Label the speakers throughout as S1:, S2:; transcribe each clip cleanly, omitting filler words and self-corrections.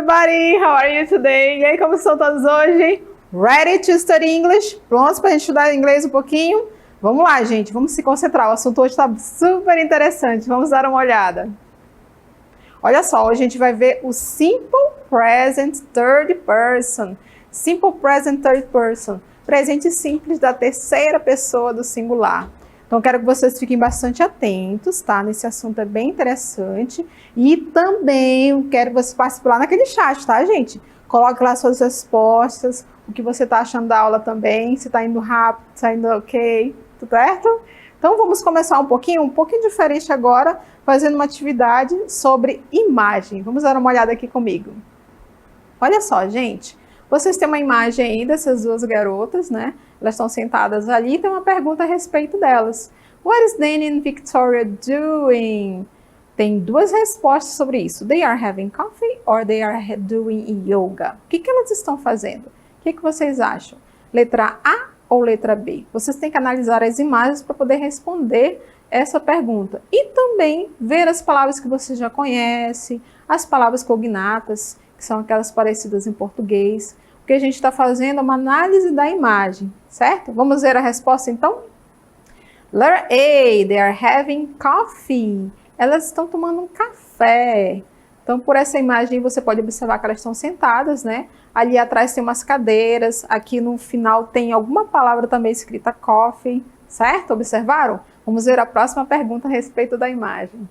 S1: everybody! How are you today? E aí, como estão todos hoje? Ready to study English? Prontos para a gente estudar inglês um pouquinho? Vamos lá, gente, vamos se concentrar. O assunto hoje está super interessante. Vamos dar uma olhada. Olha só, hoje a gente vai ver o Simple Present Third Person. Simple Present Third Person. Presente simples da terceira pessoa do singular. Então, eu quero que vocês fiquem bastante atentos, tá? Nesse assunto é bem interessante. E também eu quero que vocês participem lá naquele chat, tá, gente? Coloque lá suas respostas, o que você tá achando da aula também, se tá indo rápido, se tá indo ok, tudo certo? Então, vamos começar um pouquinho diferente agora, fazendo uma atividade sobre imagem. Vamos dar uma olhada aqui comigo. Olha só, gente. Vocês têm uma imagem aí dessas duas garotas, né? Elas estão sentadas ali e tem uma pergunta a respeito delas. What is Danny and Victoria doing? Tem duas respostas sobre isso. They are having coffee or they are doing yoga. O que elas estão fazendo? O que vocês acham? Letra A ou letra B? Vocês têm que analisar as imagens para poder responder essa pergunta. E também ver as palavras que você já conhece, as palavras cognatas, que são aquelas parecidas em português. O que a gente está fazendo é uma análise da imagem, certo? Vamos ver a resposta então? Letter A, they are having coffee. Elas estão tomando um café. Então, por essa imagem, você pode observar que elas estão sentadas, né? Ali atrás tem umas cadeiras. Aqui no final tem alguma palavra também escrita coffee, certo? Observaram? Vamos ver a próxima pergunta a respeito da imagem.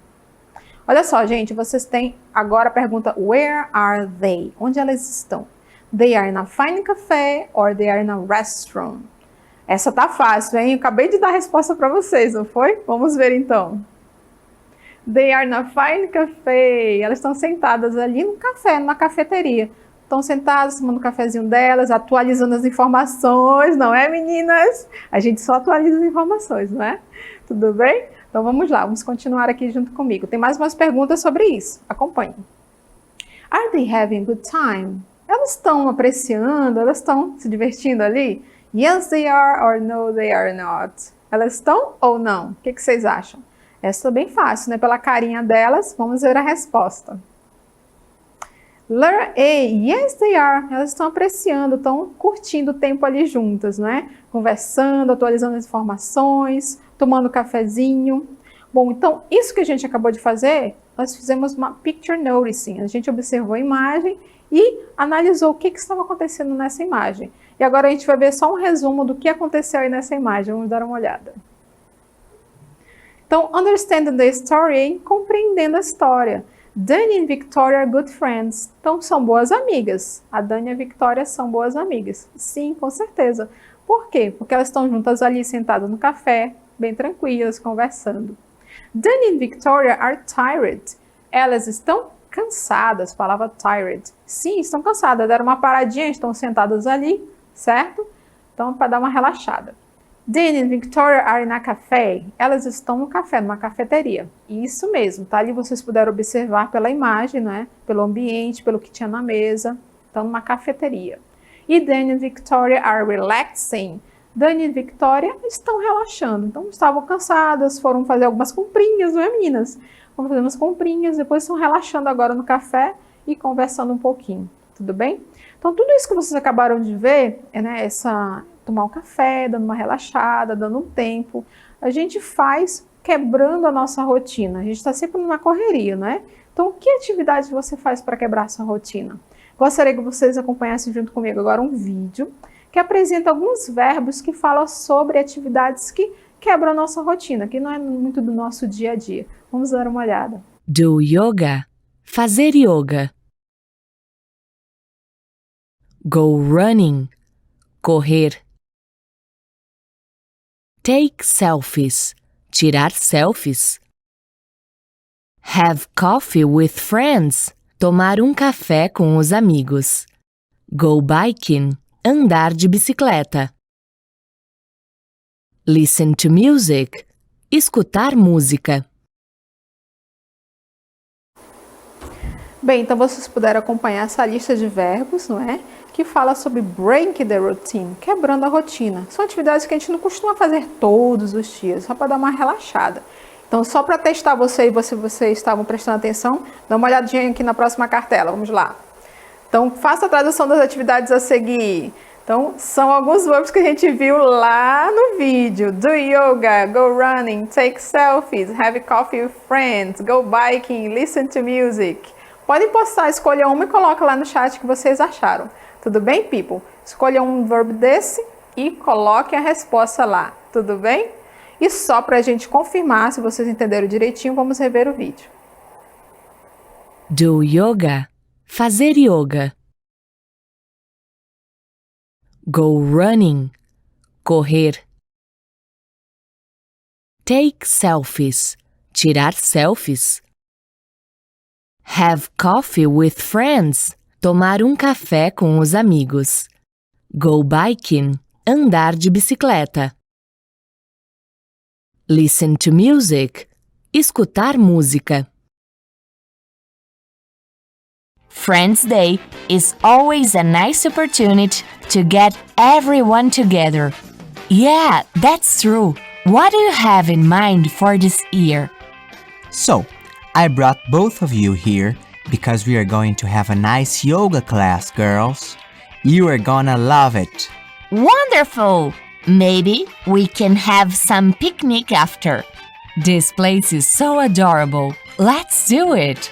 S1: Olha só, gente, vocês têm agora a pergunta, where are they? Onde elas estão? They are in a fine café or they are in a restaurant? Essa tá fácil, hein? Eu acabei de dar a resposta para vocês, não foi? Vamos ver então. They are in a fine café. Elas estão sentadas ali no café, numa cafeteria. Estão sentadas, tomando o cafezinho delas, atualizando as informações, não é, meninas? A gente só atualiza as informações, não é? Tudo bem? Então vamos lá, vamos continuar aqui junto comigo. Tem mais umas perguntas sobre isso. Acompanhe. Are they having a good time? Elas estão apreciando, elas estão se divertindo ali? Yes, they are, or no, they are not. Elas estão ou não? O que vocês acham? Essa é bem fácil, né? Pela carinha delas, vamos ver a resposta. Letter A, yes, they are. Elas estão apreciando, estão curtindo o tempo ali juntas, né? Conversando, atualizando as informações, tomando cafezinho. Bom, então, isso que a gente acabou de fazer, nós fizemos uma picture noticing. A gente observou a imagem e analisou o que estava acontecendo nessa imagem. E agora a gente vai ver só um resumo do que aconteceu aí nessa imagem. Vamos dar uma olhada. Então, understanding the story, compreendendo a história. Danny e Victoria are good friends. Então, são boas amigas. A Danny e a Victoria são boas amigas. Sim, com certeza. Por quê? Porque elas estão juntas ali, sentadas no café, bem tranquilas, conversando. Danny e Victoria are tired. Elas estão cansadas. Palavra tired. Sim, estão cansadas. Deram uma paradinha, estão sentadas ali, certo? Então, para dar uma relaxada. Danny e Victoria are in a café. Elas estão no café, numa cafeteria. Isso mesmo, tá? Ali vocês puderam observar pela imagem, né? Pelo ambiente, pelo que tinha na mesa. Estão numa cafeteria. E Danny e Victoria are relaxing. Danny e Victoria estão relaxando. Então, estavam cansadas, foram fazer algumas comprinhas, não é, meninas? Vão fazer umas comprinhas, depois estão relaxando agora no café e conversando um pouquinho. Tudo bem? Então, tudo isso que vocês acabaram de ver, né? Tomar um café, dando uma relaxada, dando um tempo. A gente faz quebrando a nossa rotina. A gente está sempre numa correria, né? Então, que atividade você faz para quebrar a sua rotina? Gostaria que vocês acompanhassem junto comigo agora um vídeo que apresenta alguns verbos que falam sobre atividades que quebram a nossa rotina, que não é muito do nosso dia a dia. Vamos dar uma olhada.
S2: Do yoga. Fazer yoga. Go running. Correr. Take selfies. Tirar selfies. Have coffee with friends. Tomar um café com os amigos. Go biking. Andar de bicicleta. Listen to music. Escutar música.
S1: Bem, então vocês puderam acompanhar essa lista de verbos, não é? Que fala sobre break the routine, quebrando a rotina. São atividades que a gente não costuma fazer todos os dias, só para dar uma relaxada. Então, só para testar você e vocês estavam prestando atenção, dá uma olhadinha aqui na próxima cartela. Vamos lá. Então, faça a tradução das atividades a seguir. Então, são alguns verbos que a gente viu lá no vídeo. Do yoga, go running, take selfies, have coffee with friends, go biking, listen to music. Podem postar, escolha uma e coloca lá no chat que vocês acharam. Tudo bem, people? Escolha um verbo desse e coloque a resposta lá. Tudo bem? E só para a gente confirmar, se vocês entenderam direitinho, vamos rever o vídeo.
S2: Do yoga. Fazer yoga. Go running. Correr. Take selfies. Tirar selfies. Have coffee with friends. Tomar um café com os amigos. Go biking. Andar de bicicleta. Listen to music. Escutar música. Friends Day is always a nice opportunity to get everyone together. Yeah, that's true. What do you have in mind for this year?
S3: So, I brought both of you here because we are going to have a nice yoga class, girls. You are gonna love it.
S2: Wonderful! Maybe we can have some picnic after. This place is so adorable. Let's do it!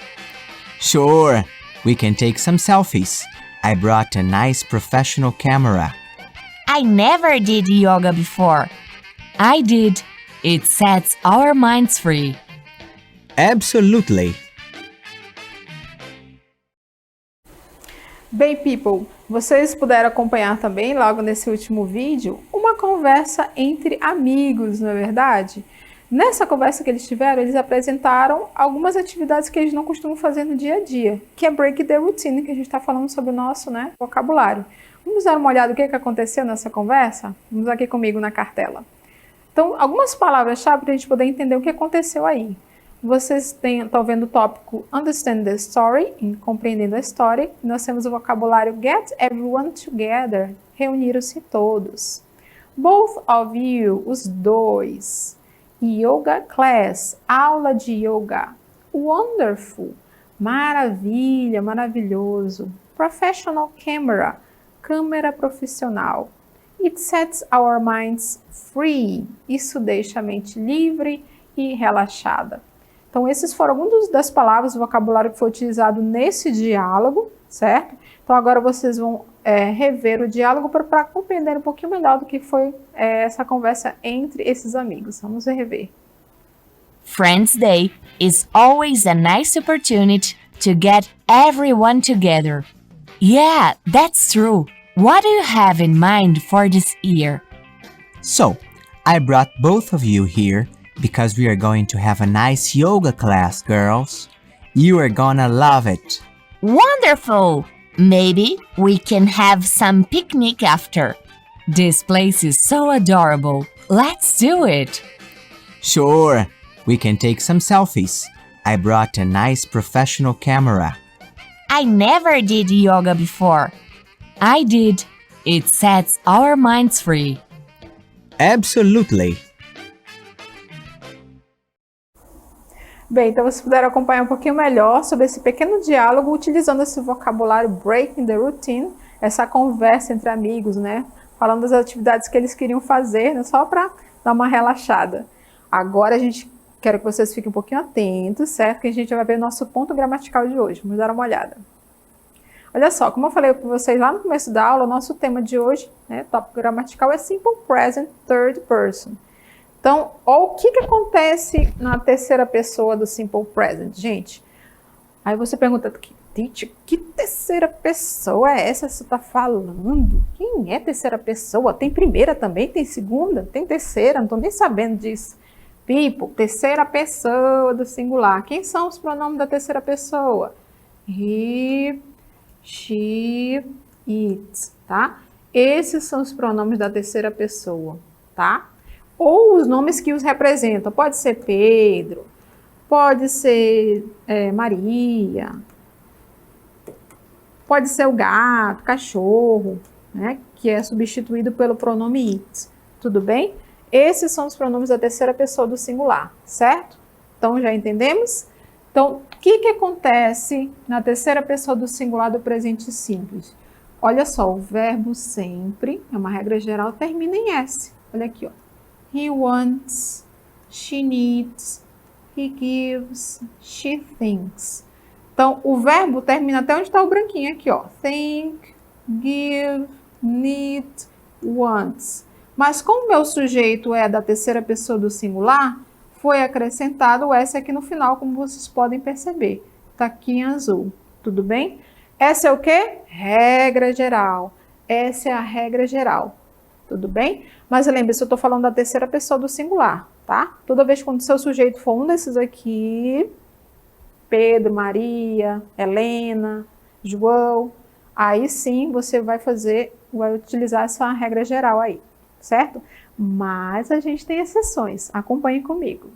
S3: Sure, we can take some selfies. I brought a nice professional camera.
S2: I never did yoga before. I did. It sets our minds free.
S3: Absolutely.
S1: Bem, people, vocês puderam acompanhar também, logo nesse último vídeo, uma conversa entre amigos, não é verdade? Nessa conversa que eles tiveram, eles apresentaram algumas atividades que eles não costumam fazer no dia a dia, que é break the routine, que a gente está falando sobre o nosso, vocabulário. Vamos dar uma olhada no que aconteceu nessa conversa? Vamos aqui comigo na cartela. Então, algumas palavras-chave para a gente poder entender o que aconteceu aí. Vocês estão vendo o tópico Understand the Story, compreendendo a história. Nós temos o vocabulário Get Everyone Together, reuniram-se todos. Both of you, os dois. Yoga Class, aula de yoga. Wonderful, maravilha, maravilhoso. Professional Camera, câmera profissional. It sets our minds free, isso deixa a mente livre e relaxada. Então, esses foram algumas das palavras do vocabulário que foi utilizado nesse diálogo, certo? Então, agora vocês vão rever o diálogo para compreender um pouquinho melhor do que foi essa conversa entre esses amigos. Vamos rever.
S2: Friends Day is always a nice opportunity to get everyone together. Yeah, that's true. What do you have in mind for this year?
S3: So, I brought both of you here because we are going to have a nice yoga class, girls. You are gonna love it.
S2: Wonderful! Maybe we can have some picnic after. This place is so adorable. Let's do it!
S3: Sure, we can take some selfies. I brought a nice professional camera.
S2: I never did yoga before. I did. It sets our minds free.
S3: Absolutely.
S1: Bem, então vocês puderam acompanhar um pouquinho melhor sobre esse pequeno diálogo utilizando esse vocabulário Breaking the Routine, essa conversa entre amigos, falando das atividades que eles queriam fazer, só para dar uma relaxada. Agora quero que vocês fiquem um pouquinho atentos, certo? Que a gente vai ver o nosso ponto gramatical de hoje. Vamos dar uma olhada. Olha só, como eu falei para vocês lá no começo da aula, o nosso tema de hoje, tópico gramatical, é Simple Present Third Person. Então, o que acontece na terceira pessoa do Simple Present, gente? Aí você pergunta, Teacher, que terceira pessoa é essa que você está falando? Quem é terceira pessoa? Tem primeira também? Tem segunda? Tem terceira? Não estou nem sabendo disso. People, terceira pessoa do singular. Quem são os pronomes da terceira pessoa? He, she, it, tá? Esses são os pronomes da terceira pessoa, tá? Ou os nomes que os representam. Pode ser Pedro, pode ser Maria, pode ser o gato, cachorro, que é substituído pelo pronome it. Tudo bem? Esses são os pronomes da terceira pessoa do singular, certo? Então, já entendemos? Então, o que acontece na terceira pessoa do singular do presente simples? Olha só, o verbo sempre, é uma regra geral, termina em S. Olha aqui, ó. He wants, she needs, he gives, she thinks. Então, o verbo termina até onde está o branquinho aqui, ó. Think, give, need, wants. Mas como o meu sujeito é da terceira pessoa do singular, foi acrescentado o S aqui no final, como vocês podem perceber. Está aqui em azul, tudo bem? Essa é o quê? Regra geral. Essa é a regra geral, tudo bem? Mas lembre-se, eu estou falando da terceira pessoa do singular, tá? Toda vez quando o seu sujeito for um desses aqui, Pedro, Maria, Helena, João, aí sim você vai utilizar essa regra geral aí, certo? Mas a gente tem exceções, acompanhe comigo.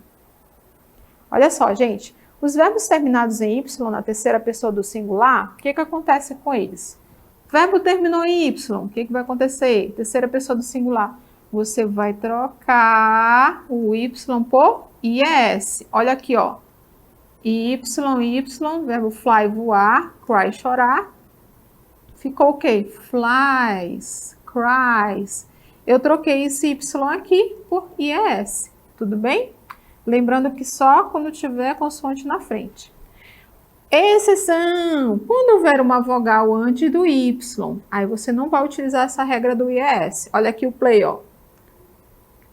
S1: Olha só, gente, os verbos terminados em Y na terceira pessoa do singular, o que acontece com eles? O verbo terminou em Y, o que vai acontecer? Terceira pessoa do singular, você vai trocar o Y por IS. Olha aqui, ó. Y, verbo fly, voar, cry, chorar. Ficou o quê? Flies, cries. Eu troquei esse Y aqui por IS, tudo bem? Lembrando que só quando tiver consoante na frente. Exceção, quando houver uma vogal antes do Y, aí você não vai utilizar essa regra do IS. Olha aqui o play, ó.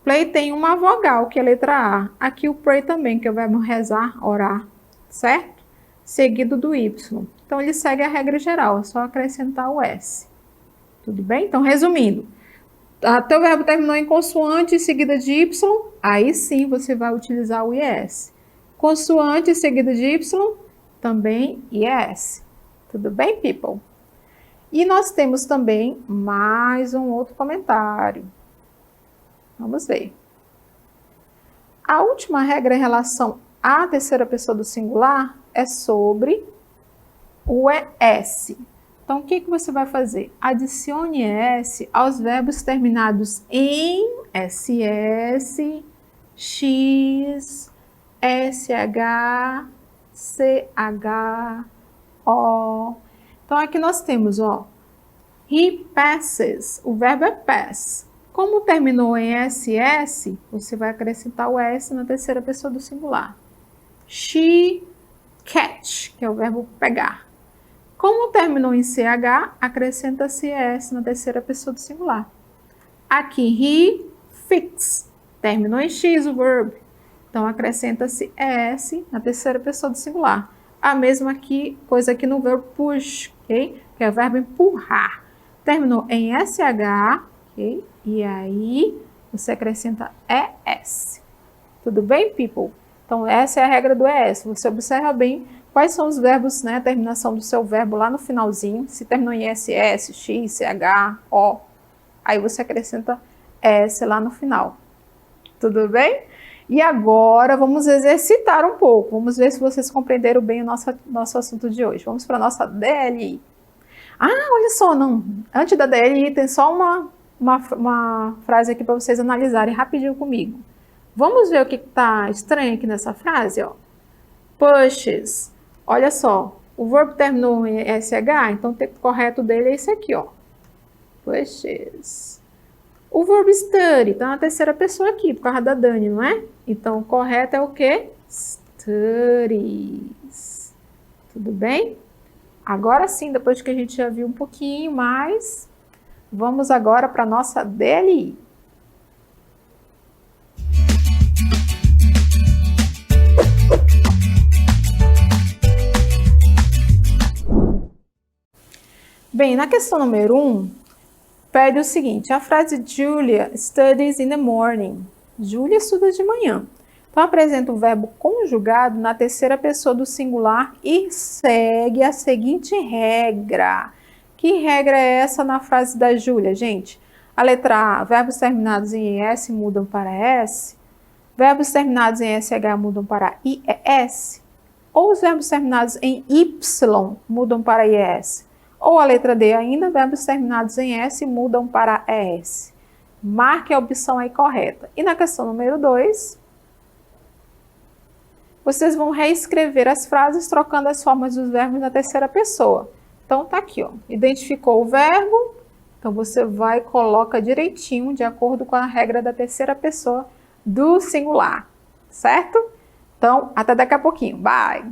S1: Play tem uma vogal, que é a letra A. Aqui o pray também, que é o verbo rezar, orar, certo? Seguido do Y. Então, ele segue a regra geral, é só acrescentar o S. Tudo bem? Então, resumindo, teu verbo terminou em consoante seguida de Y, aí sim você vai utilizar o IS. Consoante seguida de Y, também IS. Tudo bem, people? E nós temos também mais um outro comentário. Vamos ver. A última regra em relação à terceira pessoa do singular é sobre o ES. Então, o que você vai fazer? Adicione ES aos verbos terminados em SS, X, SH, CH, O. Então, aqui nós temos, ó, he passes, o verbo é pass. Como terminou em SS, você vai acrescentar o S na terceira pessoa do singular. She catch, que é o verbo pegar. Como terminou em CH, acrescenta-se S na terceira pessoa do singular. Aqui, he fix, terminou em X o verbo. Então, acrescenta-se S na terceira pessoa do singular. A mesma coisa aqui no verbo push, ok? Que é o verbo empurrar. Terminou em SH, ok? E aí, você acrescenta ES. Tudo bem, people? Então, essa é a regra do ES. Você observa bem quais são os verbos, né? A terminação do seu verbo lá no finalzinho. Se terminou em SS, X, CH, O. Aí você acrescenta S lá no final. Tudo bem? E agora, vamos exercitar um pouco. Vamos ver se vocês compreenderam bem o nosso assunto de hoje. Vamos para a nossa DLI. Ah, olha só, não. Antes da DLI, tem só uma frase aqui para vocês analisarem rapidinho comigo. Vamos ver o que está estranho aqui nessa frase, ó. Pushes. Olha só, o verbo terminou em SH, então o tempo correto dele é esse aqui, ó. Pushes. O verbo study está na terceira pessoa aqui, por causa da Dani, não é? Então, o correto é o quê? Studies. Tudo bem? Agora sim, depois que a gente já viu um pouquinho mais, vamos agora para a nossa DLI. Bem, na questão número 1, pede o seguinte, a frase Julia studies in the morning. Julia estuda de manhã. Então, apresenta o verbo conjugado na terceira pessoa do singular e segue a seguinte regra. Que regra é essa na frase da Julia, gente? A letra A, verbos terminados em ES mudam para S. Verbos terminados em SH mudam para IES. Ou os verbos terminados em Y mudam para IES. Ou a letra D ainda, verbos terminados em S mudam para ES. Marque a opção aí correta. E na questão número 2, vocês vão reescrever as frases trocando as formas dos verbos na terceira pessoa. Então tá aqui, ó. Identificou o verbo, então você vai e coloca direitinho de acordo com a regra da terceira pessoa do singular, certo? Então, até daqui a pouquinho. Bye!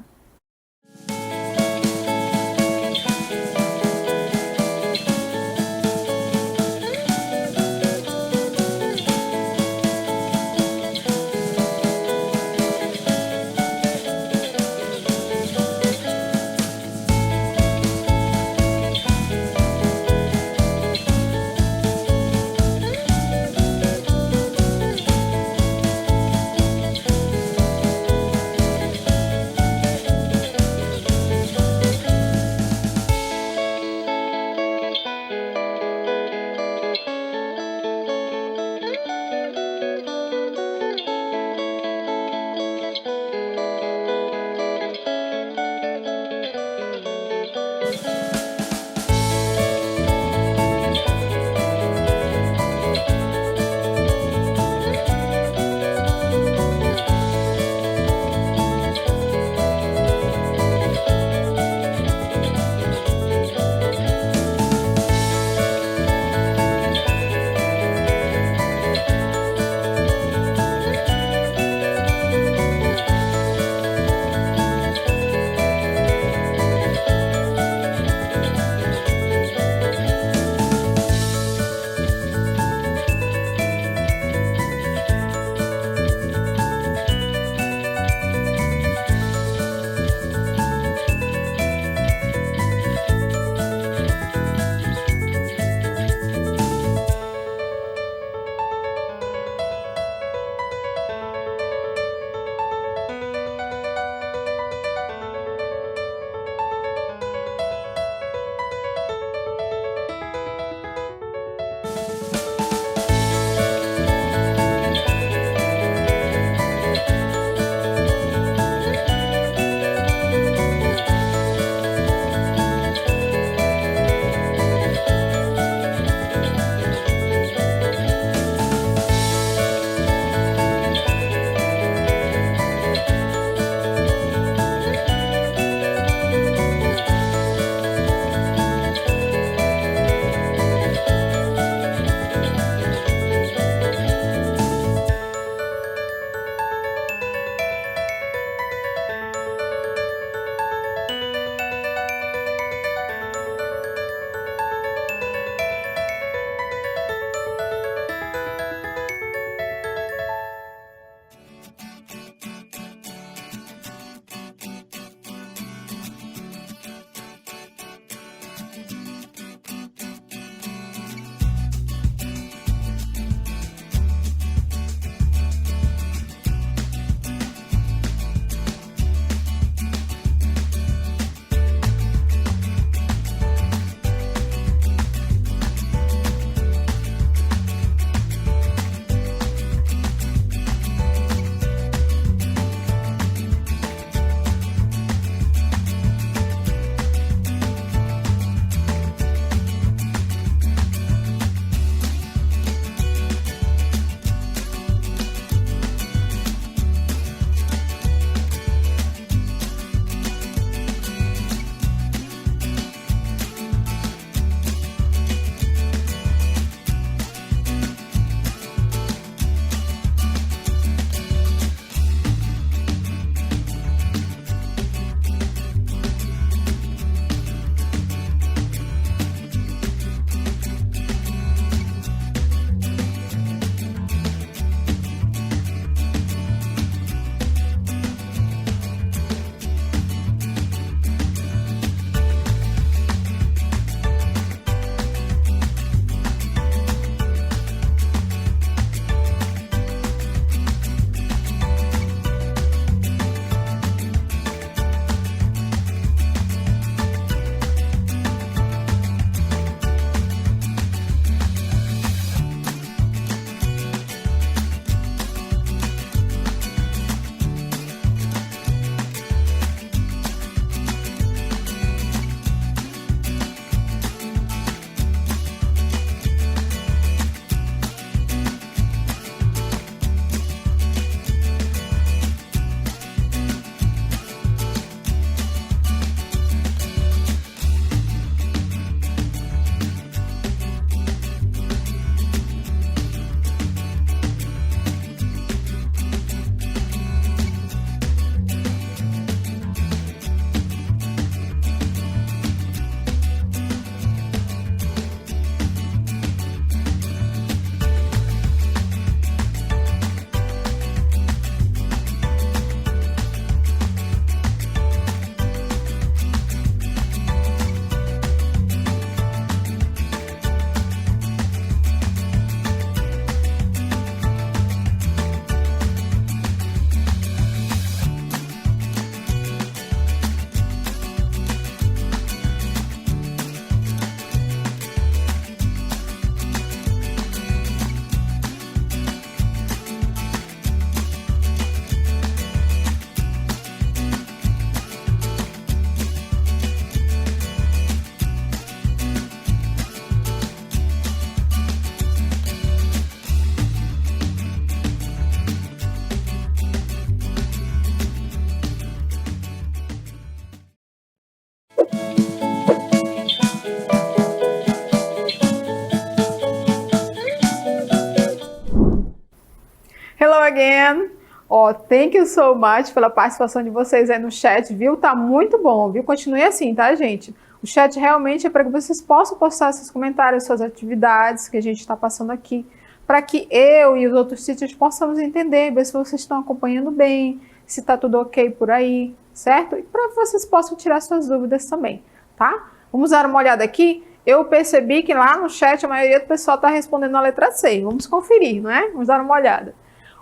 S1: again. Ó, thank you so much pela participação de vocês aí no chat, viu? Tá muito bom, viu? Continue assim, tá, gente? O chat realmente é para que vocês possam postar seus comentários, suas atividades que a gente está passando aqui, para que eu e os outros teachers possamos entender, ver se vocês estão acompanhando bem, se tá tudo ok por aí, certo? E para que vocês possam tirar suas dúvidas também, tá? Vamos dar uma olhada aqui. Eu percebi que lá no chat a maioria do pessoal está respondendo a letra C. Vamos conferir, não é? Vamos dar uma olhada.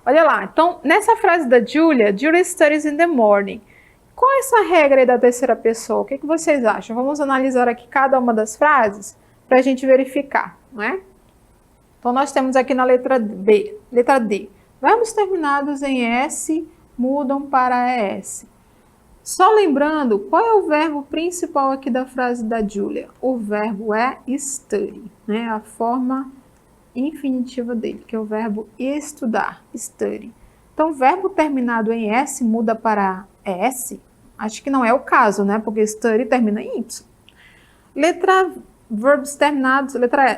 S1: Olha lá, então, nessa frase da Julia, Julia studies in the morning. Qual é essa regra aí da terceira pessoa? O que vocês acham? Vamos analisar aqui cada uma das frases para a gente verificar, não é? Então, nós temos aqui na letra B, letra D. Verbos terminados em S mudam para ES. Só lembrando, qual é o verbo principal aqui da frase da Julia? O verbo é study, né? A forma infinitiva dele, que é o verbo estudar, study. Então, o verbo terminado em S muda para ES? Acho que não é o caso, né? Porque study termina em Y. Letra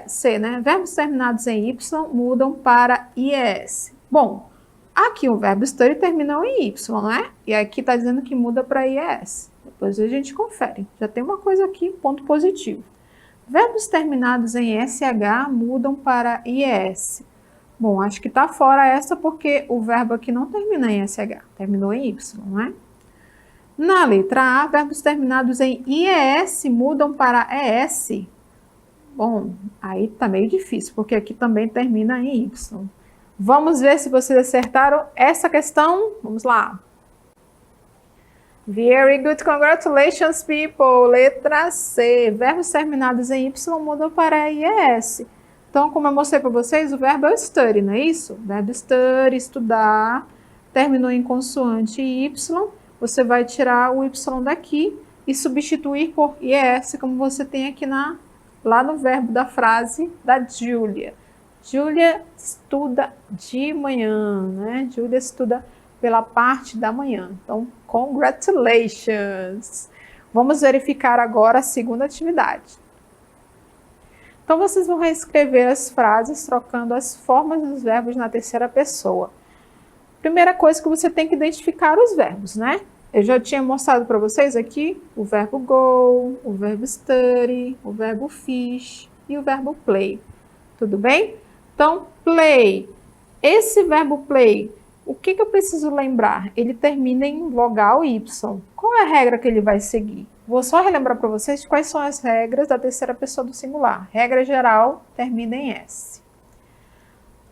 S1: C, né? Verbos terminados em Y mudam para IES. Bom, aqui o verbo study termina em Y, não é? E aqui está dizendo que muda para IES. Depois a gente confere. Já tem uma coisa aqui, ponto positivo. Verbos terminados em SH mudam para IES. Bom, acho que está fora essa porque o verbo aqui não termina em SH, terminou em Y, não é? Na letra A, verbos terminados em IES mudam para ES. Bom, aí está meio difícil, porque aqui também termina em Y. Vamos ver se vocês acertaram essa questão. Vamos lá. Very good, congratulations, people. Letra C. Verbos terminados em Y mudam para IES. Então, como eu mostrei para vocês, o verbo é study, não é isso? Verbo study, estudar, terminou em consoante Y. Você vai tirar o Y daqui e substituir por IES, como você tem aqui lá no verbo da frase da Julia. Julia estuda de manhã, né? Julia estuda pela parte da manhã. Então, congratulations! Vamos verificar agora a segunda atividade. Então, vocês vão reescrever as frases trocando as formas dos verbos na terceira pessoa. Primeira coisa que você tem que identificar os verbos, né? Eu já tinha mostrado para vocês aqui o verbo go, o verbo study, o verbo fish e o verbo play. Tudo bem? Então, play. Esse verbo play, o que eu preciso lembrar? Ele termina em vogal Y. Qual é a regra que ele vai seguir? Vou só relembrar para vocês quais são as regras da terceira pessoa do singular. Regra geral, termina em S.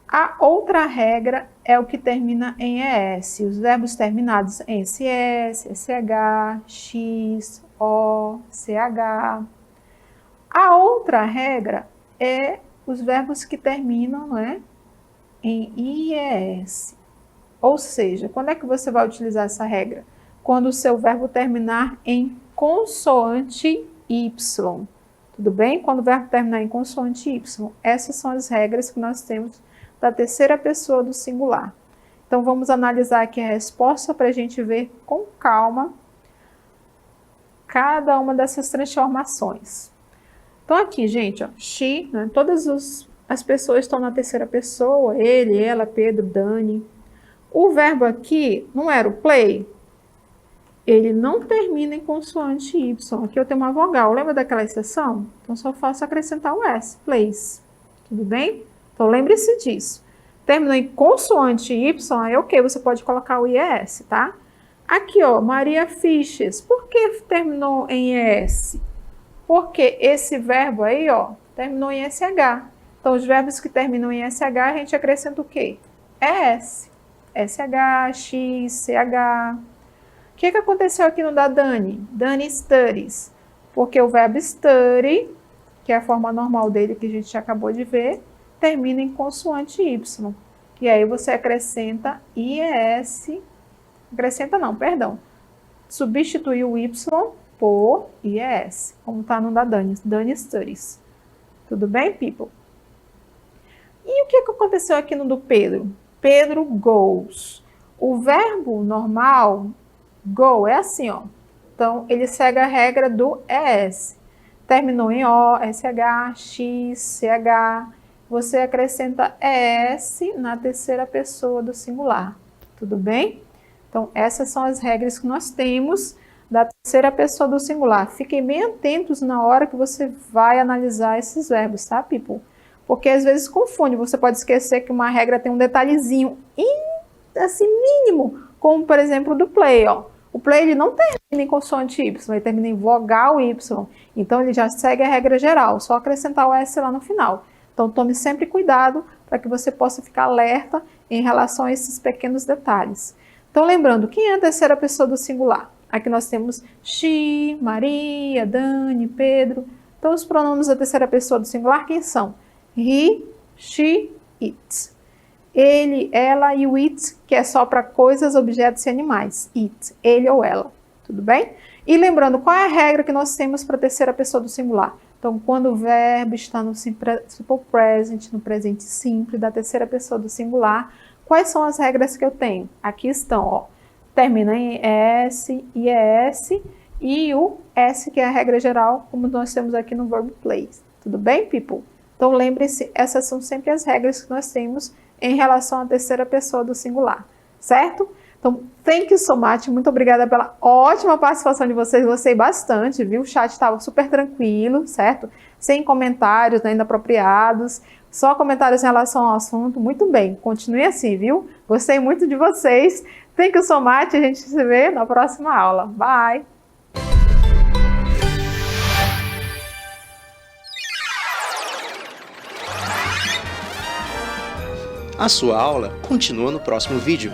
S1: A outra regra é o que termina em ES. Os verbos terminados em SS, SH, X, O, CH. A outra regra é os verbos que terminam, não é, em IES. Ou seja, quando é que você vai utilizar essa regra? Quando o seu verbo terminar em consoante Y. Tudo bem? Quando o verbo terminar em consoante Y. Essas são as regras que nós temos da terceira pessoa do singular. Então, vamos analisar aqui a resposta para a gente ver com calma cada uma dessas transformações. Então, aqui, gente, ó, she, né, todas as pessoas estão na terceira pessoa, ele, ela, Pedro, Dani. O verbo aqui não era o play? Ele não termina em consoante Y. Aqui eu tenho uma vogal. Lembra daquela exceção? Então, só faço acrescentar o S, plays. Tudo bem? Então, lembre-se disso. Terminou em consoante Y, aí ok, você pode colocar o IES, tá? Aqui, ó, Maria Fisches. Por que terminou em ES? Porque esse verbo aí, ó, terminou em SH. Então, os verbos que terminam em SH, a gente acrescenta o quê? ES. SH, X, CH. O que aconteceu aqui no da Dani? Dani studies. Porque o verbo study, que é a forma normal dele que a gente acabou de ver, termina em consoante Y. E aí você acrescenta IES. Acrescenta não, perdão. Substitui o Y por IES, como está no da Dani. Dani studies. Tudo bem, people? E o que aconteceu aqui no do Pedro? Pedro goes. O verbo normal, go, é assim, ó. Então, ele segue a regra do ES. Terminou em O, SH, X, CH. você acrescenta ES na terceira pessoa do singular. Tudo bem? Então, essas são as regras que nós temos da terceira pessoa do singular. Fiquem bem atentos na hora que você vai analisar esses verbos, tá, people? Porque às vezes confunde. Você pode esquecer que uma regra tem um detalhezinho assim, mínimo, como, por exemplo, do play, ó. O play ele não termina em consoante Y, ele termina em vogal Y. Então, ele já segue a regra geral, só acrescentar o S lá no final. Então, tome sempre cuidado para que você possa ficar alerta em relação a esses pequenos detalhes. Então, lembrando, quem é a terceira pessoa do singular? Aqui nós temos she, Maria, Dani, Pedro. Então, os pronomes da terceira pessoa do singular, quem são? He, she, it. Ele, ela e o it, que é só para coisas, objetos e animais. It, ele ou ela. Tudo bem? E lembrando, qual é a regra que nós temos para a terceira pessoa do singular? Então, quando o verbo está no simple present, no presente simples da terceira pessoa do singular, quais são as regras que eu tenho? Aqui estão, ó. Termina em S, IES e o S, que é a regra geral, como nós temos aqui no verbo play. Tudo bem, people? Então, lembre-se, essas são sempre as regras que nós temos em relação à terceira pessoa do singular, certo? Então, thank you so much, muito obrigada pela ótima participação de vocês, gostei bastante, viu? O chat estava super tranquilo, certo? Sem comentários ainda apropriados, só comentários em relação ao assunto, muito bem, continue assim, viu? Gostei muito de vocês, thank you so much, a gente se vê na próxima aula, bye!
S4: A sua aula continua no próximo vídeo.